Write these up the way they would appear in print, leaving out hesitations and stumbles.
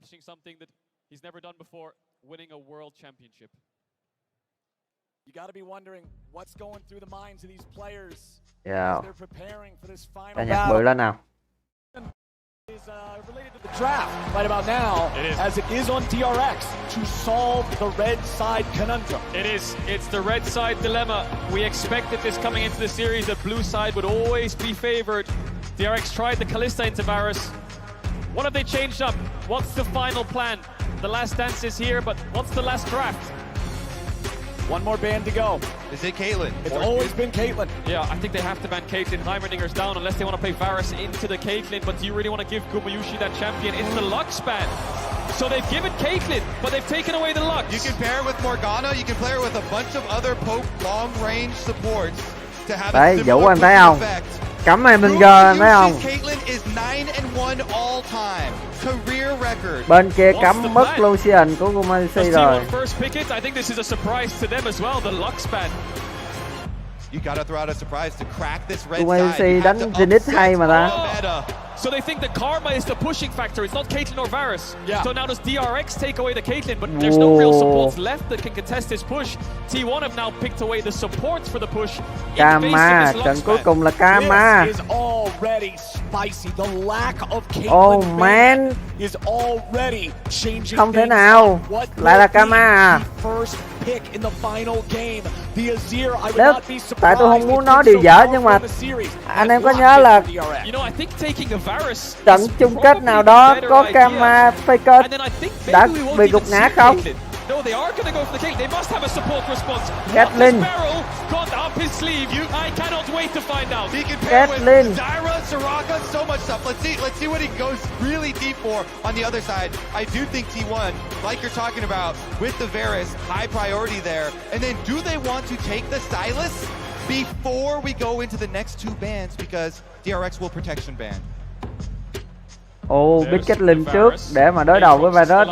accomplishing something that he's never done before, winning a world championship. You got to be wondering what's going through the minds of these players Yeah. as they're preparing for this Ca final nhạc bự battle. lên nào. Is related to the draft right about now, It is. as it is on DRX to solve the red side conundrum. It is. It's the red side dilemma. We expected this coming into the series, that blue side would always be favored. DRX tried the Kalista into Varus. What have they changed up? What's the final plan? The last dance is here, but what's the last draft? One more ban to go. Is it Caitlyn? It's always been Caitlyn. Yeah, I think they have to ban Caitlyn. Heimerdinger's down unless they want to play Varus into the Caitlyn. But do you really want to give Gumayushi that champion? It's the Lux ban. So they've given Caitlyn, but they've taken away the Lux. You can pair it with Morgana, you can pair it with a bunch of other poke long-range supports to have a Đấy, Vũ similar anh thấy không? effect. Cắm này mình gờ anh thấy không? Caitlyn is 9-1 all time. Career record. Bên kia cắm mất Lucian của Gumayushi rồi. First picket, I think this is a surprise to them as well, the Lux ban. You gotta throw out a surprise to crack this red Gumayushi side. You have đánh to Zenith hay mà ta. meta. So they think the karma is the pushing factor. It's not Caitlyn or Varus. Yeah. So now does DRX take away the Caitlyn, but there's no real supports left that can contest this push. T1 have now picked away the supports for the push. Kama, trận cuối cùng là Kama. This is already spicy. The lack of Caitlyn Oh man, is already changing. không thể things nào. up. What Lại là will be Kama à? the first pick in the final game? The Azir, I would Nếu not be surprised tại tôi không muốn if nói it's điều so dở powerful nhưng mà in the series. anh That's em có locked nhớ in là for DRX. You know, I think taking a Varus trận is chung kết probably nào the đó better có idea. Kama Faker And then I think đã maybe we won't bị even gục see ngã không? Caitlyn. No, they are going to go for the Caitlyn. They must have a support response. Caitlyn. What has Beryl got up his sleeve? I cannot wait to find out. He can pair Caitlyn. with Zyra, Soraka, so much stuff. Let's see what he goes really deep for on the other side. I do think T1, like you're talking about, with the Varus, high priority there. And then do they want to take the Sylas before we go into the next two bans? Because DRX will protection ban. Ồ, biết Caitlyn trước để mà đối đầu với Varus.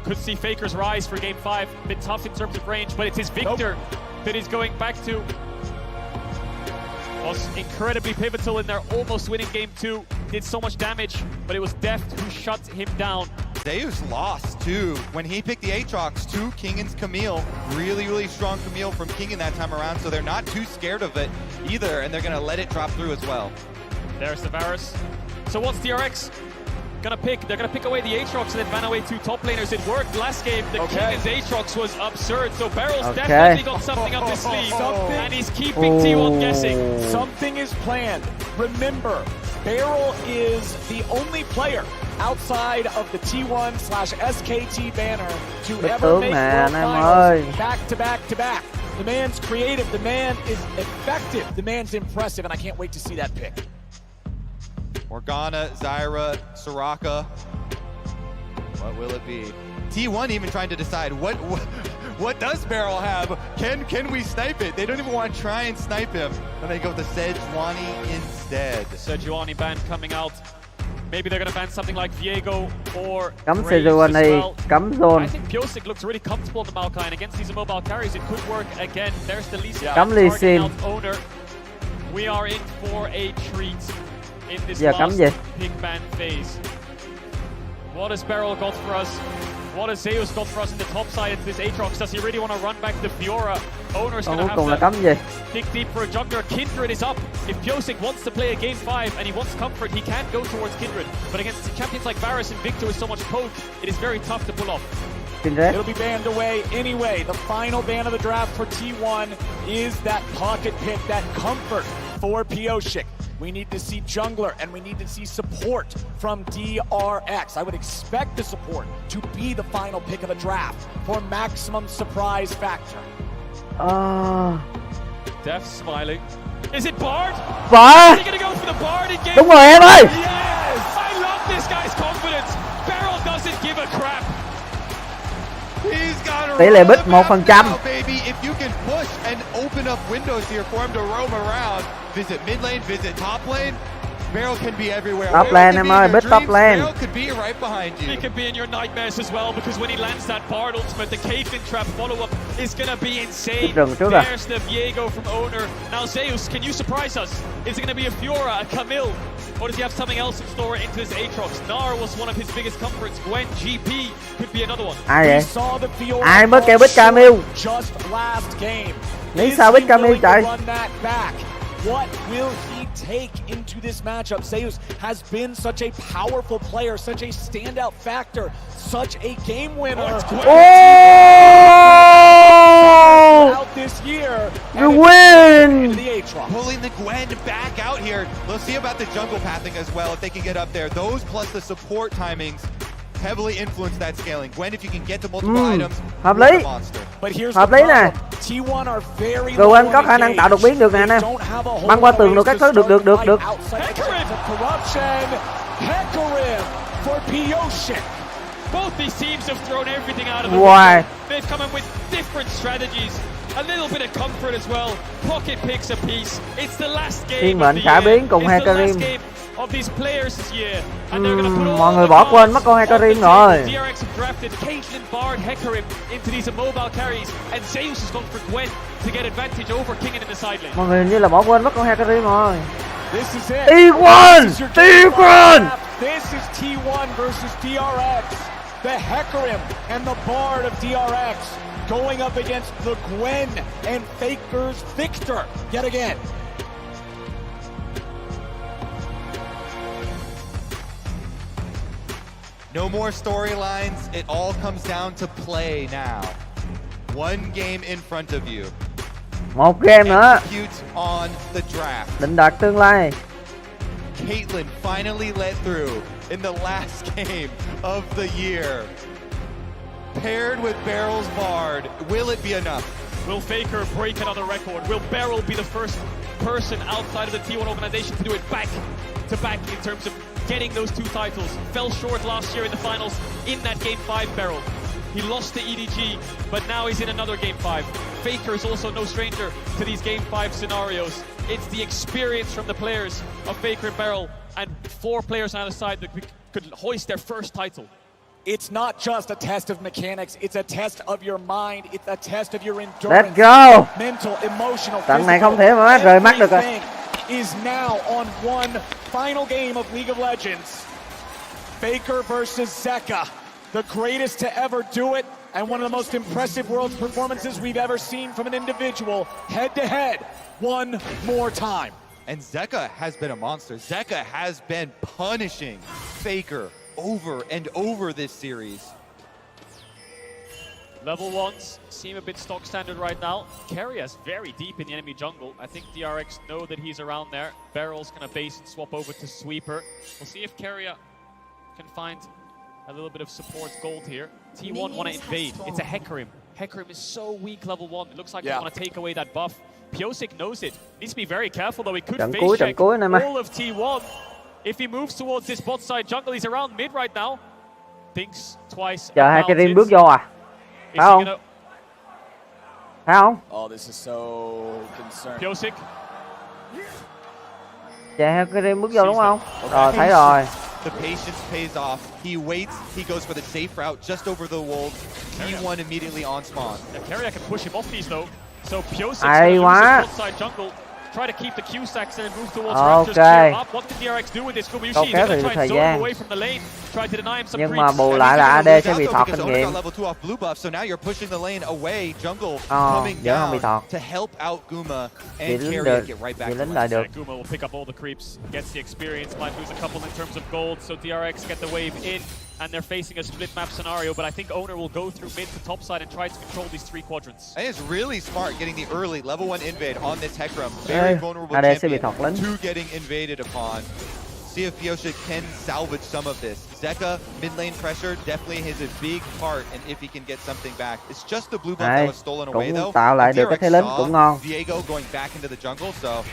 Could see Faker's rise for game 5. Bit tough in terms of range, but it's his Victor that he's going back to. Was incredibly pivotal in their almost winning game 2. Did so much damage, but it was Deft who shut him down. Deus lost too when he picked the Aatrox to Kingan's Camille. Really strong Camille from Kingan that time around, so they're not too scared of it either, and they're gonna let it drop through as well. There's the Varus. So what's DRX gonna pick? They're gonna pick away the Aatrox and then ban away two top laners. It worked last game. The Kingan's Aatrox was absurd, so Beryl's definitely got something up his sleeve, and he's keeping T1 guessing. Something is planned. Remember, Beryl is the only player outside of the T1/SKT banner to ever make World Finals back to back to back. The man's creative, the man is effective, the man's impressive, and I can't wait to see that pick. Morgana, Zyra, Soraka. What will it be? T1 even trying to decide what does Beryl have? Can we snipe it? They don't even want to try and snipe him. And they go with the Sejuani instead. Sejuani ban coming out. Maybe they're going to ban something like Viego or Cấm Graves Sejuani, as well. cấm zone. I think Pyosik looks really comfortable in the Maokai, and against these immobile carries, it could work again. There's the Lee Sin Cấm Lee targeting Sin. out owner. We are in for a treat in this Giờ cấm last gì? pick ban phase. What has Beryl got for us? What has Zeus got for us in the top side into this Aatrox? Does he really want to run back the Fiora? Owner's Còn going cuối to cùng là have cấm gì? to dig deep for a jungler. Kindred is up. If Pyosik wants to play a game 5 and he wants comfort, he can go towards Kindred. But against champions like Varus and Victor with so much poke, it is very tough to pull off. It'll be banned away anyway. The final ban of the draft for T1 is that pocket pick, that comfort for Pyosik. We need to see jungler and we need to see support from DRX. I would expect the support to be the final pick of the draft for maximum surprise factor. Def smiling. Is it Bard? Bard! Is he gonna go for the Bard in game? Đúng rồi em ơi! Yes! I love this guy's confidence. Beryl doesn't give a crap. He's got Tỷ lệ bích 1%. Baby, if you can push and open up windows here for him to roam around, visit mid lane, visit top lane, Beryl can be everywhere. Top Beryl lane can em be ơi, in your bit top dreams. lane. Beryl could be right behind He you. could be in your nightmares as well, because when he lands that Bard ultimate, the Caitlyn trap follow-up is gonna be insane. Rừng trước à. There's the Viego from Owner. Now Zeus, can you surprise us? Is it gonna be a Fiora, a Camille, or does he have something else in store into this Aatrox? Nar was one of his biggest comforts. Gwen, GP could be another one. Ai We vậy? saw the Fiora Ai mới kêu fall Bích Camille? short Just last game. Nghĩ Is sao he Bích Camille willing to chạy? run that back? What will he take into this matchup? Zeus has been such a powerful player, such a standout factor, such a game winner Oh! out this year. You win! Into the Aatrox. Pulling the Gwen back out here. We'll see about the jungle pathing as well, if they can get up there. Those plus the support timings heavily influence that scaling. Gwen, if you can get to multiple items, hợp you're lý. a monster. But here's Hợp the lý nè. problem. T1 are very Gwen low có on khả năng tạo đột engage. biến được nè anh em. They don't have a whole Băng qua lot of tường đồ ways các to thứ được, start được. the fight outside the chance of corruption. Hecarim for Pioshik. Both these teams have thrown everything out of the Wow. window. They've come up with different strategies. A little bit of comfort as well. Pocket picks a piece. It's the last game Thiên of mệnh the khả year. biến cùng It's the Hecarim. last game of these players this year. And they're gonna put all mọi người the bỏ cards quên mất con on the Hecarim table. rồi. DRX have drafted Caitlyn, Bard, Hecarim into these immobile carries, and Zeus has gone for Gwen to get advantage over Kingen in the side lane. Mọi người như là bỏ quên mất con Hecarim rồi. This is it. T1! This is your game T1! five. This is T1 versus DRX. The Hecarim and the Bard of DRX going up against the Gwen and Faker's Victor yet again. No more storylines. It all comes down to play now. One game in front of you. Một game nữa. Execute on the draft. Định đoạt tương lai. Caitlyn finally let through in the last game of the year. Paired with Beryl's Bard, will it be enough? Will Faker break another record? Will Beryl be the first person outside of the T1 organization to do it back to back in terms of getting those two titles? Fell short last year in the finals in that Game 5 Beryl. He lost to EDG, but now he's in another Game 5. Faker is also no stranger to these Game 5 scenarios. It's the experience from the players of Faker and Beryl, and 4 players on the side that could hoist their first title. It's not just a test of mechanics, it's a test of your mind, it's a test of your endurance. Let's go! Mental, emotional, Trận này physical, không thể mà rời mắt được rồi. everything is now on one final game of League of Legends. Faker versus Zeka, the greatest to ever do it, and one of the most impressive world performances we've ever seen from an individual, head to head, one more time. And Zeka has been a monster. Zeka has been punishing Faker over and over this series. Level 1s seem a bit stock standard right now. Keria very deep in the enemy jungle. I think DRX know that he's around there. Beryl's gonna base and swap over to Sweeper. We'll see if Keria can find a little bit of support gold here. T1 want to invade. It's a Hecarim. Hecarim is so weak level 1. It looks like they want to take away that buff. Piosik knows it. Needs to be very careful though. He could Trận face check cuối anh em ơi. all of T1. If he moves towards this bot side jungle, he's around mid right now. Thinks twice Chờ about Hecarim it. bước vô à? Is Phải he không? gonna Phải không? Oh, this is so concerning. Piosik? Chờ Hecarim bước vô đúng không? Rồi thấy rồi. The patience pays off. He waits, he goes for the safe route just over the wolves. T1 immediately on spawn. Yeah, Keria can push him off these though. So Piosik's Hay gonna quá. lose his bot side jungle. Try to keep the Q stacks and move towards Ok. Raptors. Clear up. What can DRX do with this? Câu Kobayushi, kéo they're thì gonna try thời and zone gian. him away from the lane. Try to deny him some Nhưng mà creeps. bù And lại he's là gonna AD lose sẽ out bị though thọt because kinh Owner nghiệm. got level 2 off blue buff, so now you're pushing the lane away. Jungle Ờ, coming vẫn không bị down thọt. to help out Guma Chị and lính Keria được, get right chị back to lính lại life. được. Yeah, Guma will pick up all the creeps, gets the experience, might lose a couple in terms of gold, so DRX get the wave in, and they're facing a split map scenario, but I think Owner will go through mid to top side and try to control these 3 quadrants. I think it's really smart getting the early level 1 invade on this Hecarim. Very vulnerable AD sẽ bị champion thọt lính. to getting invaded upon. See if Piosik can salvage some of this. Zeka, mid lane pressure, definitely has a big part, and if he can get something back. It's just the blue buff that was stolen away cũng though. tạo lại được cái thế lính cũng ngon. Viego going back into the jungle, so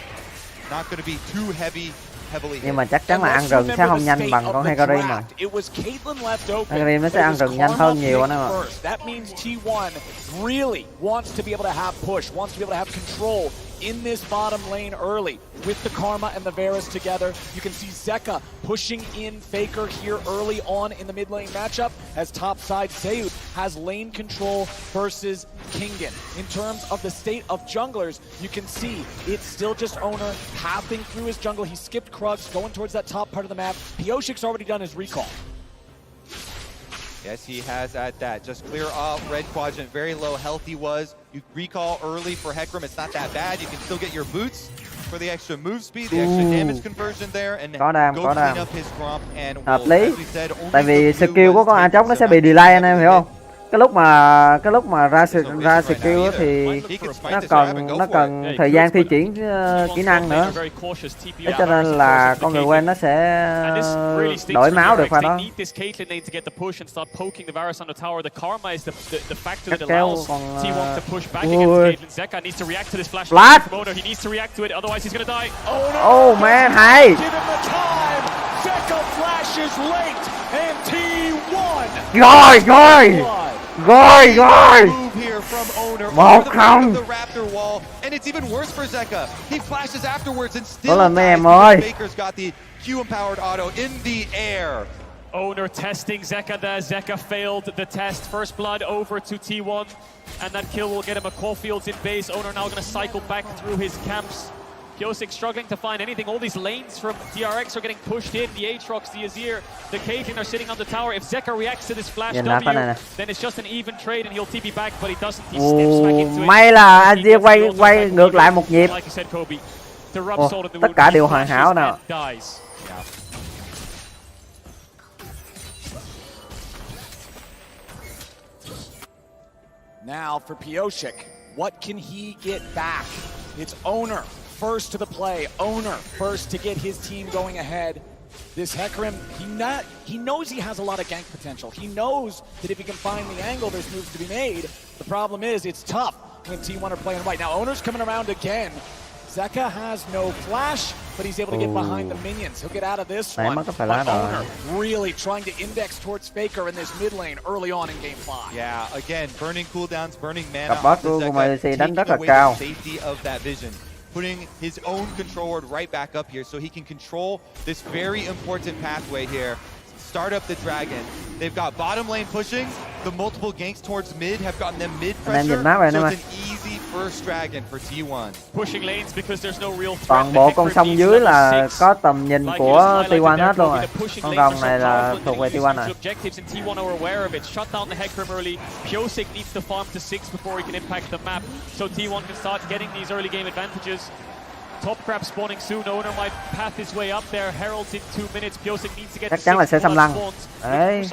not going to be too heavily hit. Nhưng mà chắc chắn là ăn rừng sẽ không nhanh bằng con Hecarim mà. Hecarim nó sẽ ăn rừng nhanh hơn nhiều anh em ạ. That means T1 really wants to be able to have push, wants to be able to have control in this bottom lane early with the Karma and the Varus together. You can see Zeka pushing in Faker here early on in the mid lane matchup as topside Zeus has lane control versus Kingen. In terms of the state of junglers, you can see it's still just Owner pathing through his jungle. He skipped Krugs, going towards that top part of the map. Pioshik's already done his recall. Yes, he has at that. Just clear off red quadrant. Very low health he was. You recall early for Hecarim. It's not that bad. You can still get your boots for the extra move speed, the extra damage conversion there, and go clean up his Gromp. And hợp lý. as we said, Tại vì skill của con Aatrox nó sẽ bị delay anh em hiểu không? Cái lúc mà ra skill thì nó cần thời gian thi triển kỹ năng nữa. Thế cho nên là con người quen nó sẽ đổi máu được qua đó. Cắt kéo còn Flash. Oh man, hay. Rồi 1-0. Đó là mấy em ơi. Owner testing Zeka there. Zeka failed the test. First blood over to T1, and that kill will get him a Caulfield's in base. Owner now going to cycle back through his camps. Pyosik struggling to find anything. All these lanes from DRX are getting pushed in. The Aatrox, the Azir, the Caitlyn are sitting on the tower. If Zeka reacts to this flash W, then it's just an even trade and he'll TP back, but he doesn't. He steps back into it. May là Azir quay ngược lại một nhịp. Like you said, Kobe, the rub salt in the Tất cả đều hoàn hảo nào. Now for Pioshik, what can he get back? It's Owner first to the play. Owner first to get his team going ahead. This Hecarim, he knows he has a lot of gank potential. He knows that if he can find the angle, there's moves to be made. The problem is it's tough when T1 are playing right. Now Owner's coming around again. Zeka has no flash, but he's able to get behind the minions. He'll get out of this one. But Owner really trying to index towards Faker in this mid lane early on in game 5. Yeah, again, burning cooldowns, burning mana. Cặp boss của Malaysia đánh rất là cao. Safety of that vision, putting his own control ward right back up here so he can control this very important pathway here. Start up the dragon. They've got bottom lane pushing. The multiple ganks towards mid have gotten them mid pressure. So it's an easy first dragon for T1. Pushing lanes because there's no real threat. Toàn bộ con sông dưới là có tầm nhìn của T1 hết luôn rồi. Con rồng này là thuộc về T1 rồi. Objectives and T1 are aware of it. Shut down the Hecarim early. Pyosik needs to farm to 6 before he can impact the map. So T1 can start getting these early game advantages. Top crab spawning soon. Owner might path his way up there. Herald's in 2 minutes. Pyosik needs to get chắc chắn là sẽ xâm lăng. Đấy.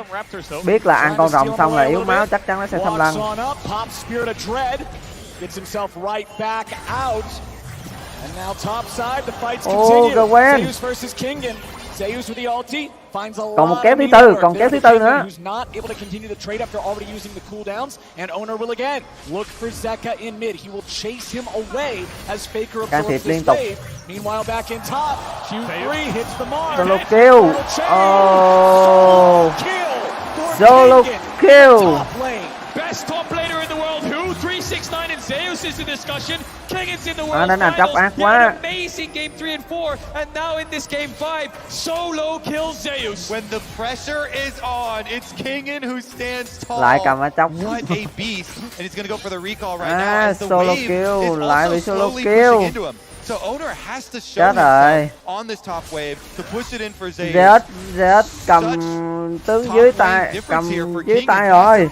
Biết là ăn con rồng xong là yếu máu, chắc chắn nó sẽ xâm lăng. Gets himself right back out. And now top side, the fights continue. Zeus versus Kingen. Zeus with the ulti finds a còn một lot kéo of thứ meat tư, work. còn kéo thứ tư nữa. Who's not able to continue the trade after already using the cooldowns, and Owner will again look for Zeka in mid. He will chase him away as Faker absorbs this wave. Meanwhile, back in top, Q3 hits the mark. Solo kill. Oh. Solo kill. Best top laner in the world. Who? 369 and Zeus is the discussion. Kingen's in the world finals. An amazing game 3 and 4, and now in this game 5, solo kills Zeus. When the pressure is on, it's Kingen who stands tall. Lại cầm Aatrox. What a beast! And he's gonna go for the recall right now. As the solo wave kill. is Lại bị also solo slowly kill. pushing into him. So Owner has to show himself on this top wave to push it in for Zeus. DRX cầm tướng dưới tay, dưới tay rồi.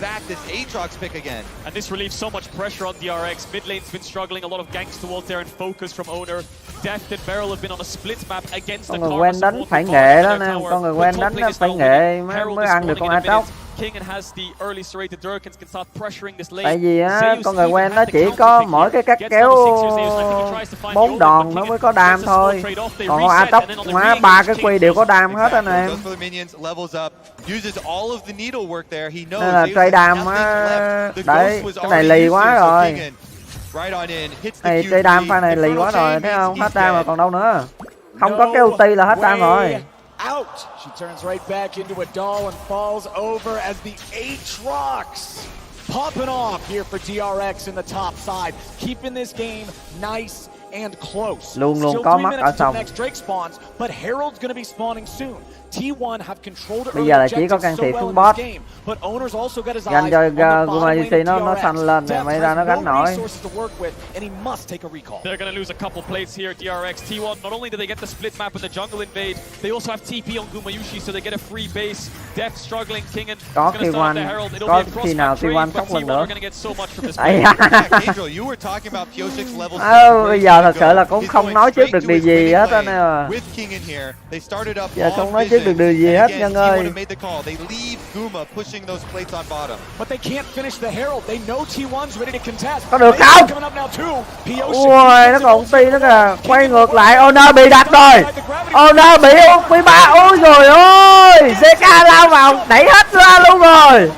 And this relieves so much pressure on DRX. Mid lane's been struggling, a lot of ganks towards there and focus from Owner. Death and Beryl have been on a split map against the Con người quen đánh phải nghệ đó nè, con người quen đánh phải nghệ mới ăn được con Aatrox. Tại vì á, con người quen nó chỉ có mỗi cái cắt kéo 4 đòn nó mới có đam thôi. Còn con Aatrox má 3 cái quy đều có đam hết anh em. Nên là trade đam á, đấy, cái này lì quá rồi. Này trade đam pha này lì quá rồi, thấy không? Hết đam rồi còn đâu nữa. Không có cái ulti là hết đam rồi. Out. She turns right back into a doll and falls over as the Aatrox popping off here for DRX in the top side, keeping this game nice and close. Luôn Still có 3 mắt ở minutes till sông. next Drake spawns, but Herald's gonna be spawning soon. T1 have controlled it Bây giờ là chỉ có objectives can so thiệp well xuống in bot. this game, but Owners also got his Dành eyes cho on the bottom Guma lane UC of nó DRX. xanh lên này, Deft may ra has nó gánh no nổi. resources to work with, and he must take a recall. They're going to lose a couple plates here at DRX. T1, not only do they get the split map and the jungle invade, they also have TP on Gumayushi, so they get a free base. Deft struggling, Kingen Có going to khi start one, the Herald. It'll có be a khi nào cross-map T1 trade, but sốc lần T1 nữa. are going to get so much from this Ây play. da. Angel, you were talking about Piosik's level 6. Bây giờ thật sự là cũng không nói trước được điều gì hết á nè. With King in here, they started up Giờ on không nói trước được điều gì vision. hết, Again, Nhân T1 ơi. have made the call. They leave Guma pushing those plates on bottom. But they can't finish the Herald. They know T1's ready to contest. Có được They không? coming up now too. Ui, nó còn ulti nữa kìa. Quay ngược lại, Owner bị đặt rồi. Owner bị quý ba. Ôi rồi ôi, CK lao vào đẩy hết ra luôn rồi.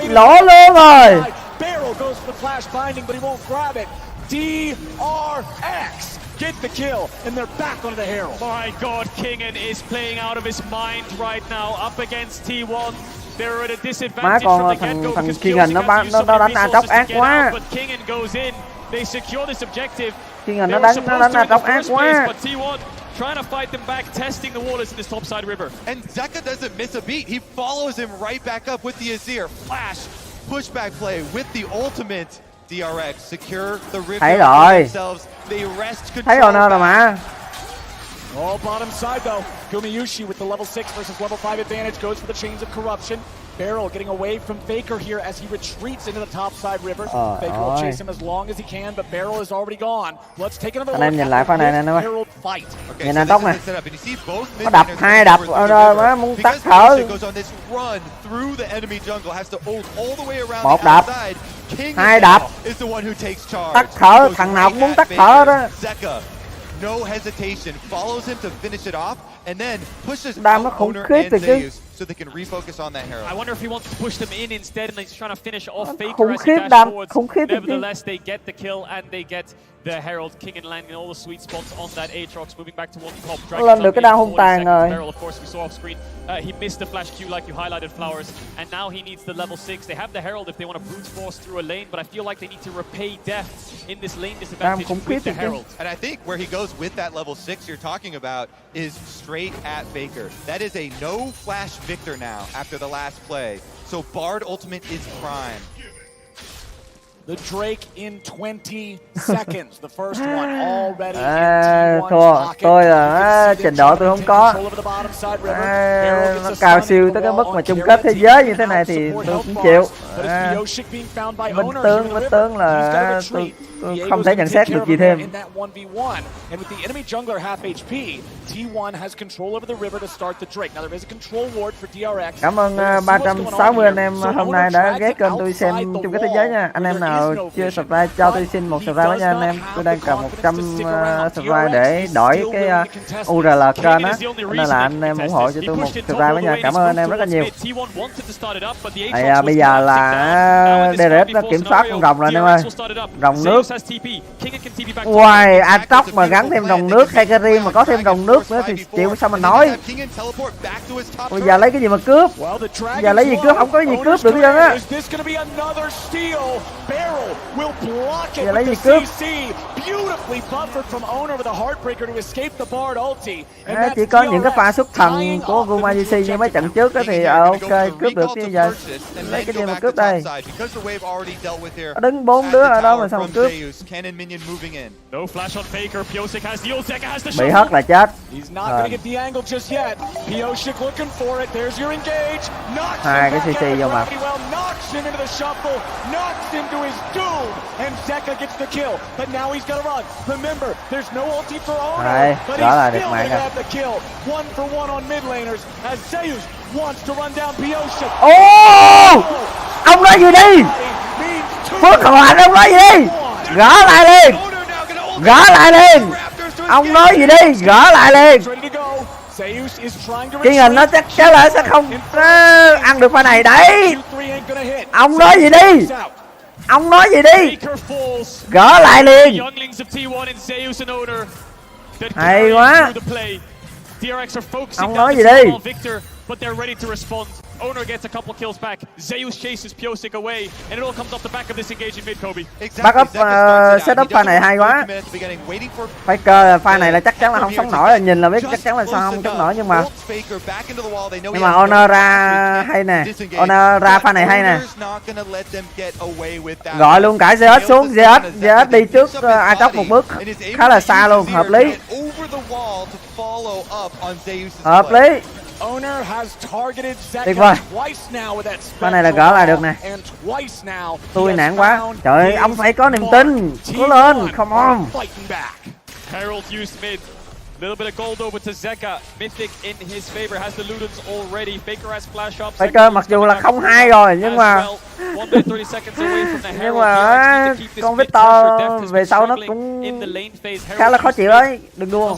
Lỗ luôn rồi. Barrel goes for the flash binding, but he won't grab it. DRX get the kill, and they're back onto the Herald. My God, Kingen is playing out of his mind right now, up against T1. They're at a Má disadvantage còn from the thằng get-go thằng because Kingen nó Piozik has to use so đánh many atock resources to ác get quá. out, but Kingen goes in. They secure this objective. Kingen They nó were đánh supposed to in the atock ác first place, quá. but T1 trying to fight them back, testing the waters in this topside river. And Zeka doesn't miss a beat. He follows him right back up with the Azir. Flash, pushback play with the ultimate. DRX secure the river Thấy for rồi. themselves. They wrest Thấy control Owner rồi back. mà. All bottom side though. Gumayushi with the level 6 versus level 5 advantage goes for the chains of corruption. Barrel getting away from Faker here as he retreats into the top side river. Faker will chase him as long as he can, but Barrel is already gone. Let's take another Anh em look nhìn at lại the pha này nè, Rift nó Herald fight. Okay, nhìn so anh this tóc is này. the setup, and you see both Nó đập mid-laners hai go đập over through the river. má muốn tắt Because thở. Piozik goes on this run through the enemy jungle, has to ult all the way around Một the đập. outside. King Hai now đập. is the one who takes charge. Tắt thở, Goes thằng nào right cũng muốn at tắt thở Faker. đó. Zeka, no hesitation, follows him to finish it off, and then pushes Đam nó out khủng Owner khiếp and rồi chứ. Zeus so they can refocus on that Herald. I wonder if he wants to push them in instead, and he's trying to finish off Faker Khủng as he khiếp dashes đam, forwards. khủng khiếp rồi chứ. Nevertheless, they get the kill and they get the Herald. King and landing all the sweet spots on that Aatrox, moving back towards the top. Dragon's Lên được up cái in đao hung 40 tàn seconds. rồi. Barrel, of course, we saw off screen. He missed the flash Q like you highlighted, Flowers, and now he needs the level 6. They have the Herald if they want to brute force through a lane, but I feel like they need to repay death in this lane disadvantage khủng khiếp with the rồi chứ. Herald. And I think where he goes with that level 6 you're talking about is straight at Faker. That is a no flash victor now after the last play. So Bard ultimate is prime. The Drake in 20 seconds. The first one already in T1's Thua. pocket. Tôi You là can see them trình độ tôi không taking có. control over the bottom side river. Barrel Nó gets a cao stun siêu into tới the cái wall mức on mà chung Carrot kết thế team. giới như thế này Out thì support tôi health cũng bars. chịu. But it's Piozik being found by Bình Owner tướng, here in the bình river. tướng He's là gotta tôi retreat. không Diego's thể gonna nhận take xét care được of gì him thêm. in that 1v1. And with the enemy jungler half HP, T1 has control over the river to start the Drake. Now there is a control ward for DRX. Cảm ơn We'll see what's going on 360 anh here. em So hôm Owner nay đã drags ghé it kênh tôi xem outside the chung kết thế giới nha. wall Anh where em there nào is no chưa vision. subscribe cho tôi But xin một he subscribe does nha anh not em. have Tôi the đang cần confidence to 100 stick around. subscribe DRX để is đổi still cái willing to contest URL this. kênh Kingen á. is the only Nên reason là they anh can em ủng contest hộ this. cho He tôi một pushed it top subscribe all với the nha. way, Cảm and ơn he's anh em rất là moved nhiều. towards mid. T1 wanted to start it up, but the Bây Aatrox was giờ not là back. Now in this DRX nó 1v4 kiểm soát con rồng rồi anh em ơi. DRX will start it up. Rồng nước. Zeus has TP. Kingen can TP back. Uầy, Aatrox mà gắn thêm rồng nước hay cái riêng mà có thêm rồng nước nữa thì chịu sao mà nói. Bây giờ lấy cái gì mà cướp. Giờ lấy gì cướp, không có gì cướp được hết trơn á. Giờ lấy gì cướp. Chỉ có những cái pha xuất thần của Guma UC như mấy trận trước đó thì ok cướp được, chứ giờ lấy cái gì mà cướp đây. Đứng 4 đứa ở đó mà sao mà cướp. Bị hất là chết. Hai cái CC vô mặt. Đây, đó là được mạng rồi. Ô! Ông nói gì đi? Phước Hoàng ông nói gì đi? Gỡ lại liền. Gỡ lại liền. Ông nói gì đi? Gỡ lại liền. Cái hình nó chắc chắn là sẽ không ăn được pha này đấy. Ông nói gì đi? Ông nói gì đi? Gỡ lại liền. Hay quá. Ông nói gì đi? Owner gets a couple kills back. Zeus chases Pyosik away, and it all comes off the back of this engaging mid, Kobe. Backup setup pha này hay quá. Faker pha này là chắc chắn là không sống nổi, nhìn là biết chắc chắn là sao không sống nổi, nhưng mà Honor ra hay nè, Honor ra pha này hay nè. Gọi luôn cả GS xuống, GS đi trước Atox một bước khá là xa luôn, hợp lý. Hợp lý. Tuyệt vời. Pha này là gỡ lại được nè. Tôi nản quá. Trời ơi, ông phải có niềm tin. Cố lên, come on. Herald used mid. Little bit of gold over to Zeka. Mythic in his favor, has the Ludens already. Faker has flash up. Faker mặc dù là 0-2 rồi nhưng mà con Victor về sau nó cũng khá là khó chịu đấy. Đừng đua.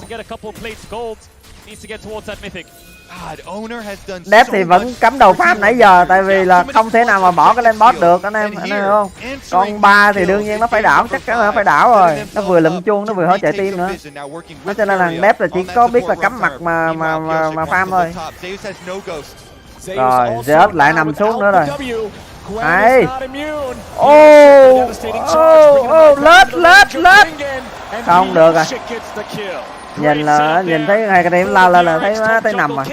Đép thì vẫn cắm đầu farm nãy giờ, tại vì là không thể nào mà bỏ cái lên boss được anh em hiểu không? Con 3 thì đương nhiên nó phải đảo, chắc chắn là nó phải đảo rồi. Nó vừa lụm chuông, nó vừa hỗ trợ team nữa. Nó cho nên là Đép là chỉ có biết là cắm mặt mà farm thôi. Rồi, Zeus lại nằm xuống nữa rồi. Đấy. Lết. Không được à. Nhìn thấy hai cái điểm lao lên là thấy nằm rồi.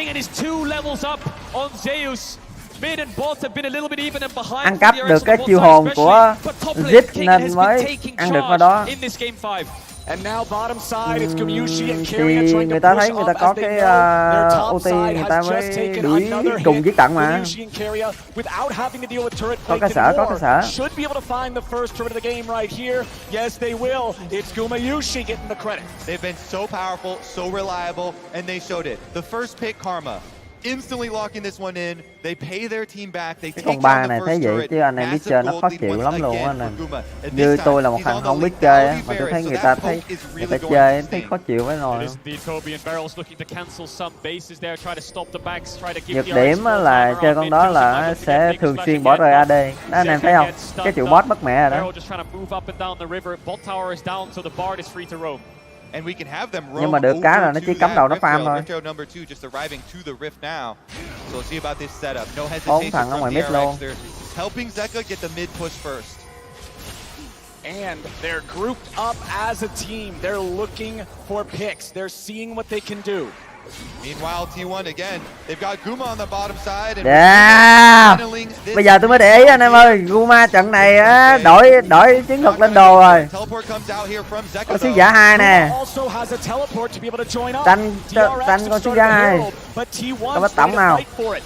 Ăn cắp được cái chiêu hồn của Zip nên mới ăn được vào đó. Thì người ta thấy người ta có cái ulti, người ta mới đuổi cùng giết tận mà. Có cái sở. They've been so powerful, so reliable, and they showed it. The first pick, Karma, instantly locking this one in. They pay their team back. They take con ba này thấy vậy chứ anh em biết chơi nó khó chịu lắm luôn á anh. Như tôi là một thằng không biết chơi á, mà tôi thấy người ta chơi thấy khó chịu với rồi. Nhược điểm là chơi con đó là sẽ thường xuyên bỏ rơi AD. Đó anh em thấy không? Cái triệu boss mất mẹ rồi đó. Nhưng mà được cái là nó chỉ cắm đầu nó farm thôi. 4 thằng ở ngoài mid luôn. And they're grouped up as a team. They're looking for picks. They're seeing what they can do. Meanwhile, T1 again, they've got Guma on the bottom side. Bây giờ tôi mới để ý anh em ơi, Guma trận này á đổi chiến thuật lên đồ rồi. Có sứ giả 2 nè. Tranh con sứ giả 2. Có bắt tổng nào. Ui.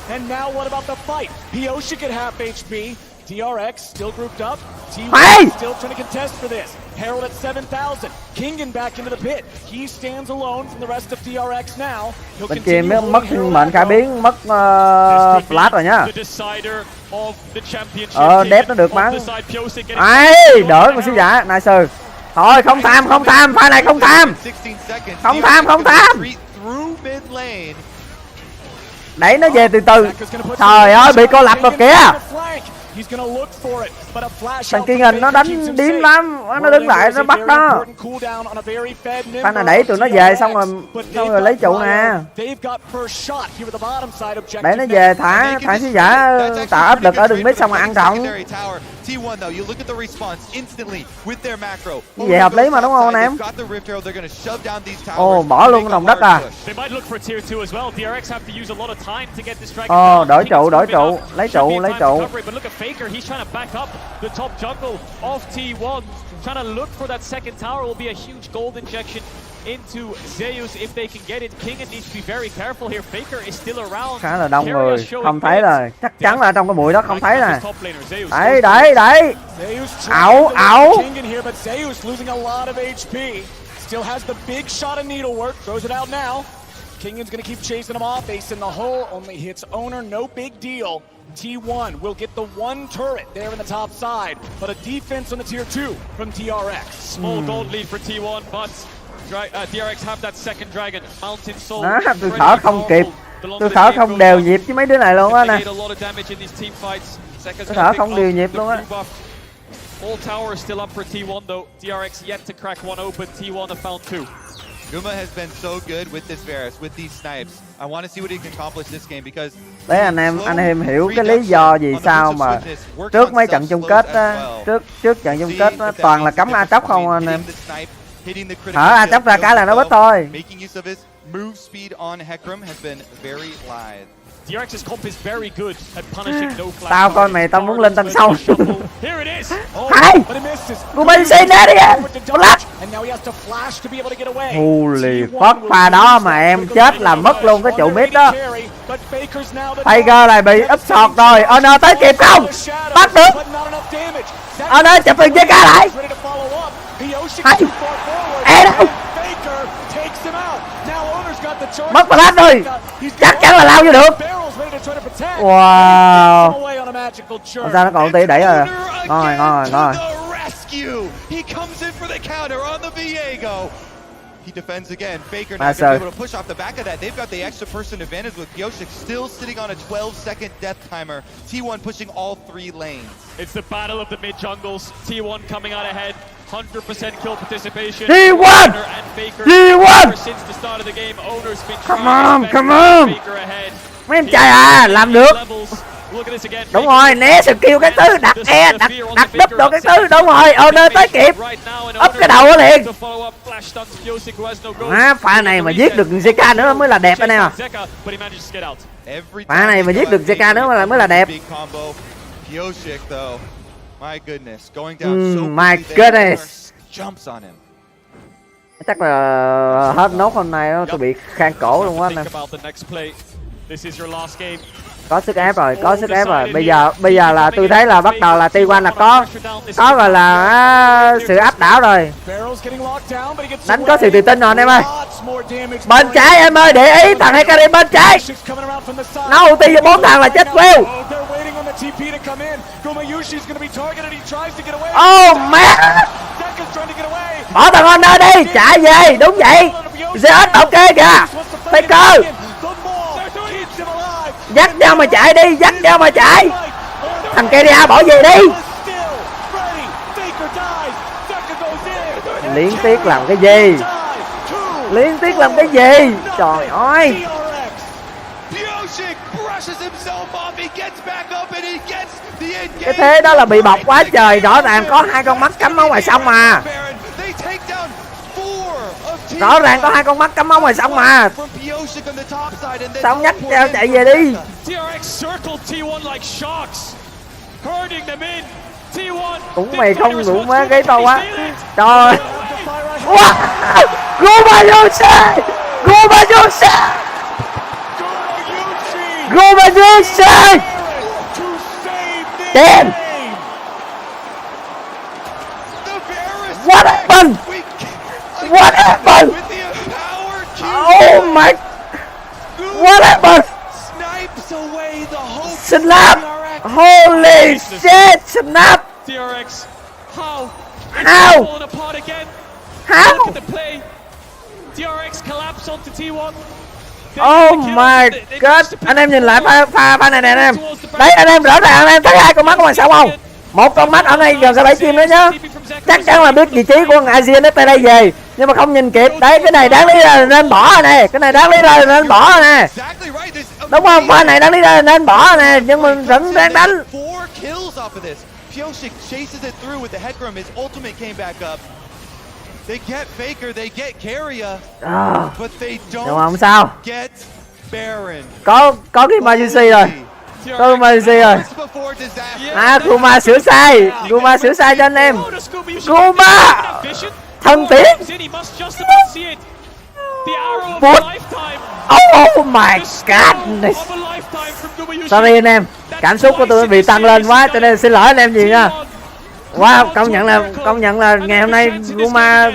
And now what about the fight? Pyosik at half HP. DRX still grouped up. T1 still trying to contest for this. Herald at 7,000. Kingen back into the pit. He stands alone from the rest of DRX now. Bên kia mới mất mệnh khả biến, mất flash rồi nhá. Đép nó được bắn. Ấy, đỡ con sứ giả, nice. Thôi không tham, pha này không tham. Đẩy nó về từ từ. Trời ơi, bị cô lập rồi kìa. Thằng kia hình nó đánh điếm lắm, nó đứng lại nó bắt đó. Pha này đẩy tụi nó về xong rồi lấy trụ nè. Đẩy nó về thả sứ giả tạo áp lực ở đường mid xong rồi ăn rộng. Như vậy hợp lý mà đúng không anh em? Ồ, bỏ luôn cái lòng đất à. Ồ, đổi trụ, lấy trụ. Faker, he's trying to back up the top jungle of T1. Trying to look for that second tower will be a huge gold injection into Zeus if they can get it. King needs to be very careful here. Faker is still around. Khá là đông người, không thấy rồi. Chắc chắn là trong cái bụi đó không thấy nè. Đẩy. Ảo. King here, but Zeus losing a lot of HP. Still has the big shot of needlework. Throws it out now. Kingan's gonna keep chasing him off. Ace in the hole, only hits owner, no big deal. T1 will get the one turret there in the top side, but a defense on the tier 2 from DRX. Small gold lead for T1, but DRX have that second dragon. Mountain Soul. Tôi thở không kịp. Tôi thở không đều nhịp với mấy đứa này luôn á nè. Zeka's Cái gonna thở pick không up điều nhịp the luôn á. blue buff. All tower is still up for T1 though. DRX yet to crack one open. T1 have found two. Guma has been so good with this Varus, with these snipes. I want to see what he can accomplish this game because Đấy anh em hiểu cái lý do vì sao mà trước mấy trận chung kết á, trước trận chung kết á, toàn là cấm A tốc không anh em. Hở A tốc ra cái là nó bứt thôi. Move speed on Hecarim has been very live. DRX's comp is very good at punishing no flash. Tao coi mày tao muốn lên tầng sau. Here it is. Hay. Của mình xin ra đi à. Flash. Holy fuck, pha đó mà em chết là mất luôn cái trụ mid đó. Tiger này bị úp sọt rồi. Honor tới kịp không? Bắt được. Honor chụp thằng JK lại. Hay. Ê đâu. Mất flash rồi. Chắc chắn là lao vô được. Wow. Sao nó còn tí đẩy rồi. Ngon rồi, ngon rồi, ngon rồi. He comes in for the counter on the Viego. He defends again. Faker not going to be able to push off the back of that. They've got the extra person advantage with Gioblue still sitting on a 12-second death timer. T1 pushing all three lanes. It's the battle of the mid jungles. T1 coming out ahead. 100% kill participation. T1! T1! Since the start of the game, Owner's been Come on, come on! Faker ahead. Mấy em trai à, làm được. Đúng rồi, né skill cái thứ, đặt E, đặt double cái thứ, đúng rồi, Owner tới kịp. Úp cái đầu liền. Pha này mà giết được JK nữa mới là đẹp anh em à. Pha này mà giết được JK nữa mới là đẹp. My goodness. Chắc là hết nốt hôm nay tôi bị khang cổ luôn á anh em. Có sức ép rồi, có sức ép rồi. Bây giờ là tôi thấy là bắt đầu là T1 là có gọi là sự áp đảo rồi. Đánh có sự tự tin rồi anh em ơi. Bên trái em ơi, để ý thằng Hecarim bên trái. Nó ulti vô 4 thằng là chết queo. Oh man. Bỏ thằng Honor đi, chạy về, đúng vậy. ZS ok kìa. Faker. Dắt nhau mà chạy đi, dắt nhau mà chạy. Thằng KDA bỏ về đi. Liên tiếc làm cái gì? Liên tiếc làm cái gì? Trời ơi. Cái thế đó là bị bọc quá trời. Rõ ràng có hai con mắt cắm ở ngoài sông mà. Rõ ràng có hai con mắt cắm ống ngoài sông mà. Sao không nhắc theo chạy về đi. Cũng mày không đủ má cái to quá. Trời. Wow. Gioblue. Damn. What happened? What happened? Oh my! What happened? Snap! Holy shit! Snap! DRX, how? How? How? DRX collapse onto T1. Oh my god! Anh em nhìn lại pha này nè anh em. Đấy anh em rõ ràng anh em thấy hai con mắt ở ngoài sao không? Một con mắt ở đây gần cái bẫy chim nữa nhá. Chắc chắn là biết vị trí của Asian nó tới đây về, nhưng mà không nhìn kịp. Đấy cái này đáng lý ra là nên bỏ rồi nè, cái này đáng lý ra là nên bỏ rồi nè, đúng không? Pha này đáng lý ra là nên bỏ rồi nè, nhưng mà vẫn đang đánh. Nhưng mà không sao, có cái emergency rồi. Có emergency rồi. Kuma sửa sai. Kuma sửa sai cho anh em. Kuma thân tiến. Oh my god. Sorry anh em, cảm xúc của tôi bị tăng lên quá cho nên xin lỗi anh em nhiều nha. Wow, công nhận là ngày hôm nay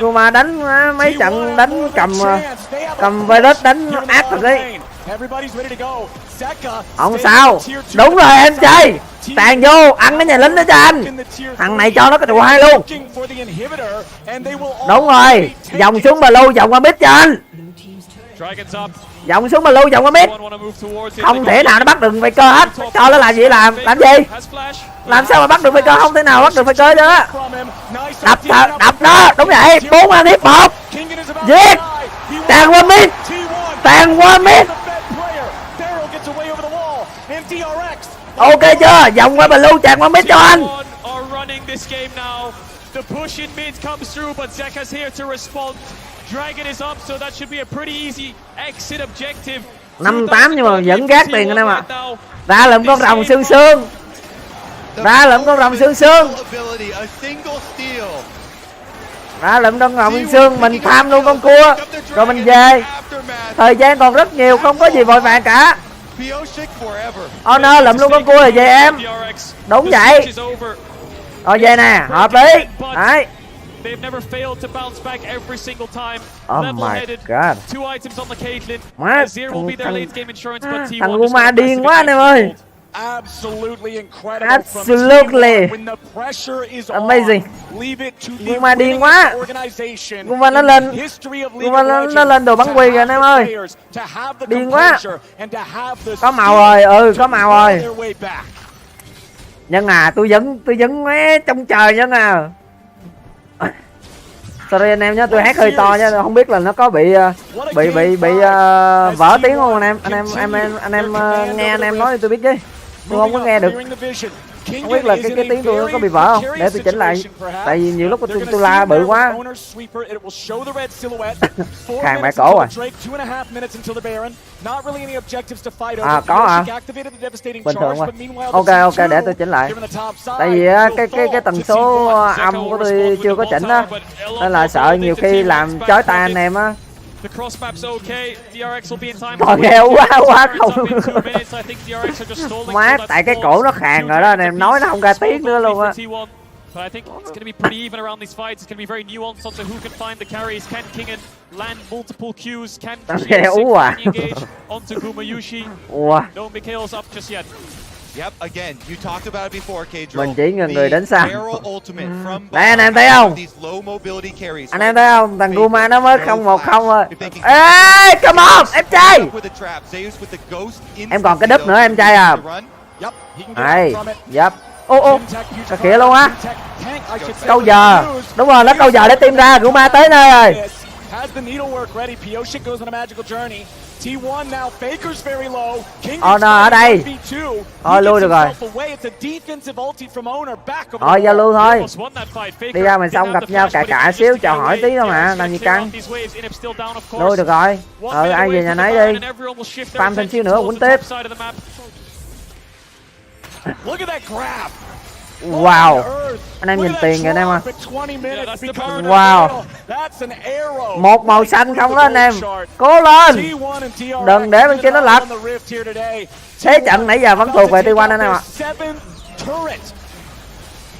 Kuma đánh mấy trận đánh cầm virus đánh ác thật đấy. Không sao, đúng rồi em trai, tàn vô ăn cái nhà lính đó cho anh. Thằng này cho nó cái trụ 2 luôn. Đúng rồi, vòng xuống blue, vòng qua mid cho anh. Dragons up. Vòng xuống mà lưu, vòng qua mid. T1 wanna move towards it. Không thể nào nó bắt được Faker hết. Cho nó làm gì làm gì? Has flash. Làm sao mà bắt được Faker, không thể nào bắt được Faker chứ. Đập nó, đúng vậy. 4 anh hiếp 1. Giết. Tàn qua mid. Tàn qua mid. Ok chưa? Vòng qua blue, tàn qua mid cho anh. T1 are running this game now. The push in mid comes through, but Zeka's here to respond. Dragon is up, so that should be a pretty easy exit objective. 5-8 nhưng mà vẫn gác tiền anh em ạ. Ra lượm con rồng xương xương. Ra lượm con rồng xương xương. Ra lượm con rồng xương xương. Mình tham luôn con cua. Rồi mình về. Thời gian còn rất nhiều, không có gì vội vàng cả. Honor lượm luôn con cua rồi về em. Đúng vậy. Rồi về nè, hợp lý. Đấy. They've never failed to bounce back every single time. Oh my god. 2 items on the Caitlyn. Má, Azir will be their late game insurance, but T1 thằng Guma điên quá anh em ơi. Absolutely incredible. Absolutely. When the pressure is on, Amazing. leave it to the Guma điên quá. organization. Guma nó lên. Guma nó lên đồ bắn quỳ rồi anh em ơi. Điên quá. Có màu rồi, có màu rồi. Nhân à, tôi vẫn mé trong trời nhân à. Sorry anh em nhé, tôi hát hơi to nha, không biết là nó có bị vỡ tiếng không anh em nghe anh em nói tôi biết chứ. Tôi không có nghe được. Không biết là cái tiếng tôi nó có bị vỡ không? Để tôi chỉnh lại. Tại vì nhiều lúc tôi la bự quá. Khàn mẹ cổ rồi. À có hả? Bình thường rồi. Ok để tôi chỉnh lại. Tại vì cái tần số âm của tôi chưa có chỉnh á. Nên là sợ nhiều khi làm chói tai anh em á. Còn nghèo quá không. Má, tại cái cổ nó khàn rồi đó anh em, nói nó không ra tiếng nữa luôn á. But I think it's going to be pretty even around these fights. It's going to be very nuanced onto who can find the carries. Can Kingen land multiple Qs? Can engage onto Gumayushi? No Mikhail's up just yet. Yep, again, you talked about it before, K. Mình chỉ người đến xa. Đây anh em thấy không? Anh em thấy không? Thằng Guma nó mới 0-1-0 thôi. Ê, come on, em trai. Em còn cái đúp nữa em trai à. Đây, dập. Ô, cái kia luôn á. Câu giờ. Đúng rồi, nó câu giờ để tìm ra. Guma tới nơi rồi. Honor ở đây. Thôi lui được rồi. Thôi giao lưu thôi. Đi ra mình xong gặp nhau cả xíu chào hỏi tí thôi mà. Làm gì căng. Lui được rồi. Ai về nhà nấy đi. Spam thêm xíu nữa quýnh tiếp. Wow. Anh em nhìn tiền kìa anh em ơi. Wow. Một màu xanh không đó anh em. Cố lên. Đừng để bên kia nó lật. Thế trận nãy giờ vẫn thuộc về T1 anh em ạ.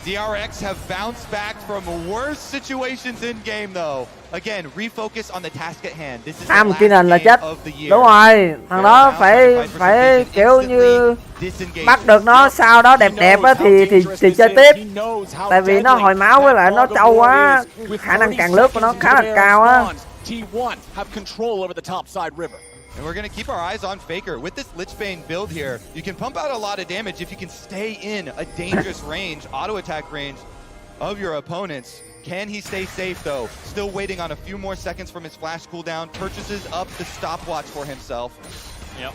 DRX have bounced back from worse situations in game though. Again, refocus on the task at hand. This is the last game of the year. Đúng rồi, thằng đó phải kiểu như bắt được nó sau đó đẹp á thì chơi tiếp. Tại vì nó hồi máu với lại nó trâu quá, khả năng càng lướt của nó khá là cao á. And we're going to keep our eyes on Faker. With this Lich Bane build here, you can pump out a lot of damage if you can stay in a dangerous range, auto-attack range of your opponents. Can he stay safe though? Still waiting on a few more seconds from his flash cooldown. Purchases up the stopwatch for himself. Yep.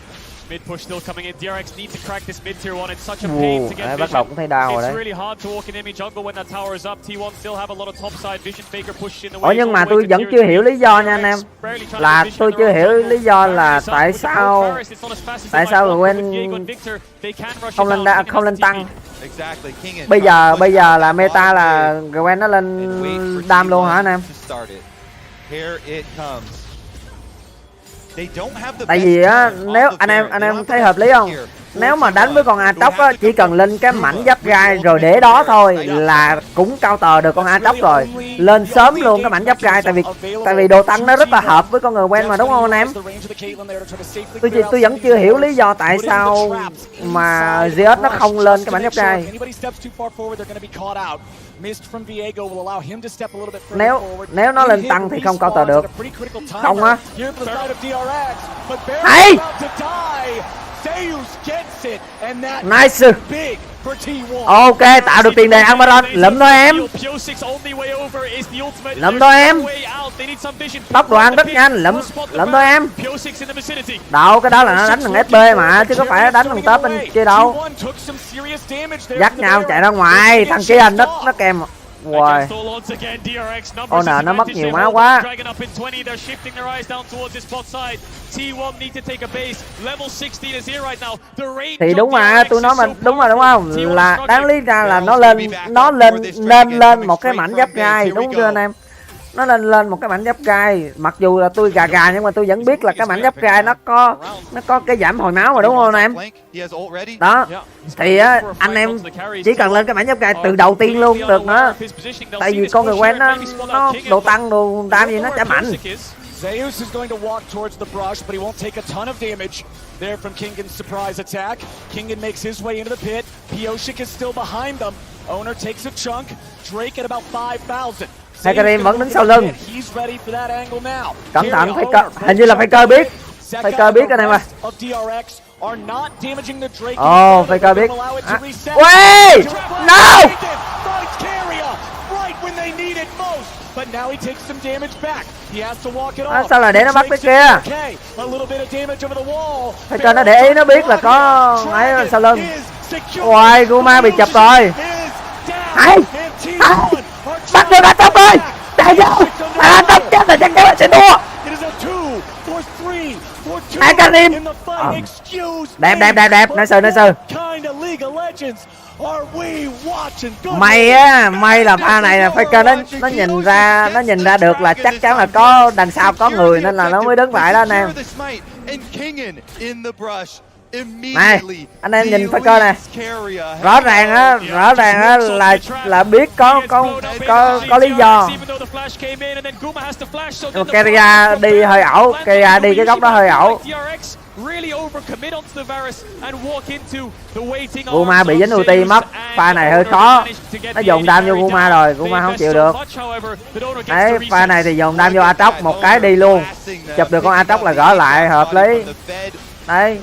Mid push still coming in. DRX need to crack this mid tier 1. It's such a pain to get vision. It's really hard to walk in enemy jungle when that tower is up. T1 still have a lot of top side vision. Faker push in the way. Nhưng mà tôi vẫn chưa hiểu lý do nha anh em. Là tôi chưa hiểu lý do là tại sao Gwen không lên tăng. Bây giờ là meta là Gwen nó lên đam luôn hả anh em? Tại vì á, nếu anh em thấy hợp lý không? nếu mà đánh với con Aatrox á, chỉ cần lên cái mảnh giáp gai rồi để đó thôi là cũng cao tờ được con Aatrox rồi. Lên sớm luôn cái mảnh giáp gai, tại vì đồ tăng nó rất là hợp với con người quen mà, đúng không anh em? Tôi vẫn chưa hiểu lý do tại sao mà GS nó không lên cái mảnh giáp gai. Nếu nó lên tăng thì không cao tờ được. Không á. Hay. Nice. Ok, tạo được tiền đề ăn Baron. Lụm thôi em. Lụm thôi em. Tốc độ ăn rất nhanh. Lụm thôi em. Đâu, cái đó là nó đánh thằng SB mà, chứ có phải đánh thằng top bên kia đâu. Dắt nhau chạy ra ngoài. Thằng kia nó kèm. Wow. Ô nè, nó mất nhiều máu quá. Thì đúng mà, tôi nói mà đúng mà, đúng không? Là đáng lý ra là nó lên một cái mảnh giáp gai, đúng chưa anh em? Nó lên một cái mảnh giáp gai, mặc dù là tôi gà nhưng mà tôi vẫn biết là cái mảnh giáp gai nó có cái giảm hồi máu mà, đúng không anh em? Đó thì á, anh em chỉ cần lên cái mảnh giáp gai từ đầu tiên luôn được nữa, tại vì con người quen nó đồ tăng đồ đam gì nó chả mạnh. Zeus is going to walk towards the brush, but he won't take a ton of damage there from Kingan's surprise attack. Kingan makes his way into the pit. Pioshik is still behind them. Owner takes a chunk. Drake at about 5,000. Hecarim vẫn đứng sau lưng. Cẩn thận, hình như là Faker biết. Faker biết anh em ơi. Ồ, Faker biết. Wait! No! Sao lại để nó bắt cái kia? Faker nó để ý, nó biết là có ấy sau lưng. Ôi, Guma bị chụp rồi. Hay! Bắt được Aatrox ơi! Chạy vô! Aatrox chết là chắc chắn là sẽ thua! Hecarim! Đẹp, nice. May là pha này là Faker nó nhìn ra được là chắc chắn là có đằng sau có người nên là nó mới đứng lại đó anh em. Này, anh em nhìn Faker này, rõ ràng á là biết có lý do. Keria đi hơi ẩu, Keria đi cái góc đó hơi ẩu. Guma bị dính ulti mất, pha này hơi khó. Nó dồn đam vô Guma rồi, Guma không chịu được. Đấy, pha này thì dồn đam vô Aatrox một cái đi luôn. Chụp được con Aatrox là gỡ lại hợp lý. Đấy.